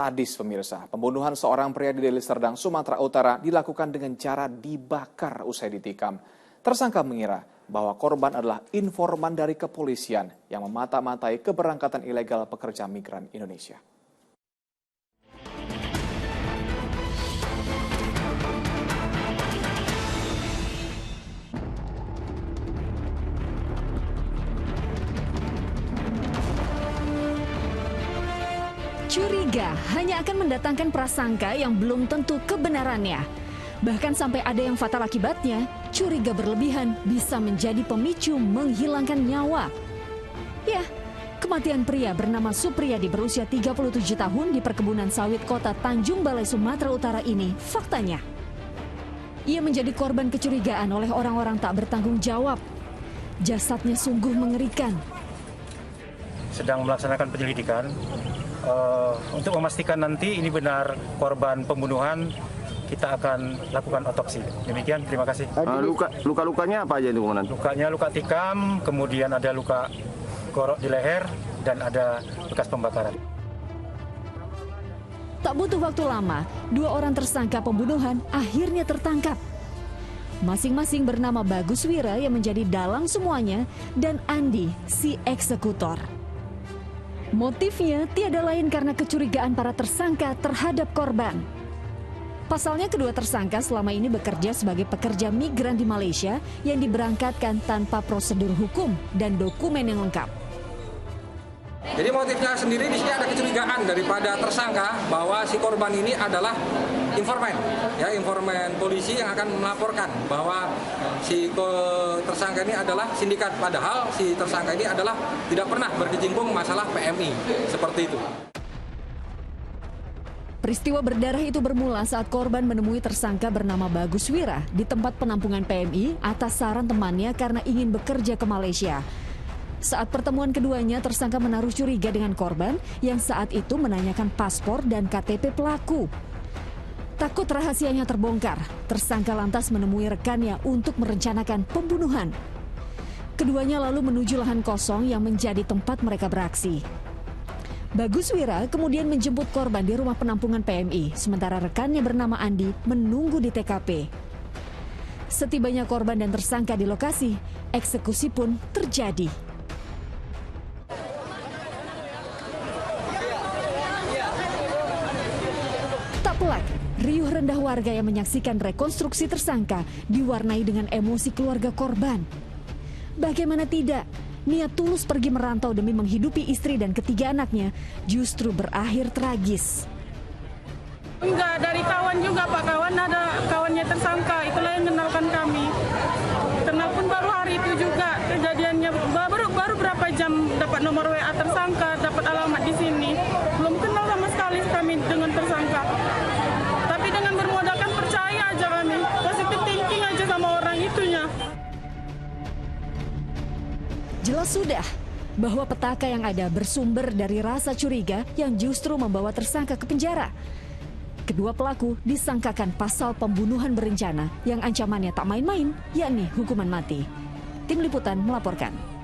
Sadis pemirsa, pembunuhan seorang pria di Deli Serdang, Sumatera Utara dilakukan dengan cara dibakar usai ditikam. Tersangka mengira bahwa korban adalah informan dari kepolisian yang memata-matai keberangkatan ilegal pekerja migran Indonesia. Curiga hanya akan mendatangkan prasangka yang belum tentu kebenarannya. Bahkan sampai ada yang fatal akibatnya, curiga berlebihan bisa menjadi pemicu menghilangkan nyawa. Ya, kematian pria bernama Supriyadi berusia 37 tahun di perkebunan sawit kota Tanjung Balai, Sumatera Utara ini faktanya. Ia menjadi korban kecurigaan oleh orang-orang tak bertanggung jawab. Jasadnya sungguh mengerikan. Sedang melaksanakan penyelidikan. Untuk memastikan nanti ini benar korban pembunuhan, kita akan lakukan otopsi. Demikian, terima kasih. Luka-lukanya apa aja itu, Komandan? Lukanya luka tikam, kemudian ada luka gorok di leher, dan ada bekas pembakaran. Tak butuh waktu lama, dua orang tersangka pembunuhan akhirnya tertangkap. Masing-masing bernama Bagus Wira yang menjadi dalang semuanya, dan Andi, si eksekutor. Motifnya tiada lain karena kecurigaan para tersangka terhadap korban. Pasalnya kedua tersangka selama ini bekerja sebagai pekerja migran di Malaysia yang diberangkatkan tanpa prosedur hukum dan dokumen yang lengkap. Jadi motifnya sendiri di sini ada kecurigaan daripada tersangka bahwa si korban ini adalah informan, ya, informan polisi yang akan melaporkan bahwa si tersangka ini adalah sindikat, padahal si tersangka ini adalah tidak pernah berkecimpung masalah PMI, seperti itu. Peristiwa berdarah itu bermula saat korban menemui tersangka bernama Bagus Wira di tempat penampungan PMI atas saran temannya karena ingin bekerja ke Malaysia. Saat pertemuan keduanya, tersangka menaruh curiga dengan korban yang saat itu menanyakan paspor dan KTP pelaku. Takut rahasianya terbongkar, tersangka lantas menemui rekannya untuk merencanakan pembunuhan. Keduanya lalu menuju lahan kosong yang menjadi tempat mereka beraksi. Bagus Wira kemudian menjemput korban di rumah penampungan PMI, sementara rekannya bernama Andi menunggu di TKP. Setibanya korban dan tersangka di lokasi, eksekusi pun terjadi. Tak pelak, riuh rendah warga yang menyaksikan rekonstruksi tersangka diwarnai dengan emosi keluarga korban. Bagaimana tidak, niat tulus pergi merantau demi menghidupi istri dan ketiga anaknya justru berakhir tragis. Enggak, dari kawan juga Pak, kawan ada kawannya tersangka, itulah yang kenalkan kami. Kenal pun baru hari itu juga kejadiannya, baru berapa jam dapat nomor WA tersangka, dapat alamat di sini. Belum kenal sama sekali kami dengan tersangka. Tapi dengan bermodalkan percaya aja kami, positive thinking aja sama orang itunya. Jelas sudah bahwa petaka yang ada bersumber dari rasa curiga yang justru membawa tersangka ke penjara. Kedua pelaku disangkakan pasal pembunuhan berencana yang ancamannya tak main-main, yakni hukuman mati. Tim Liputan melaporkan.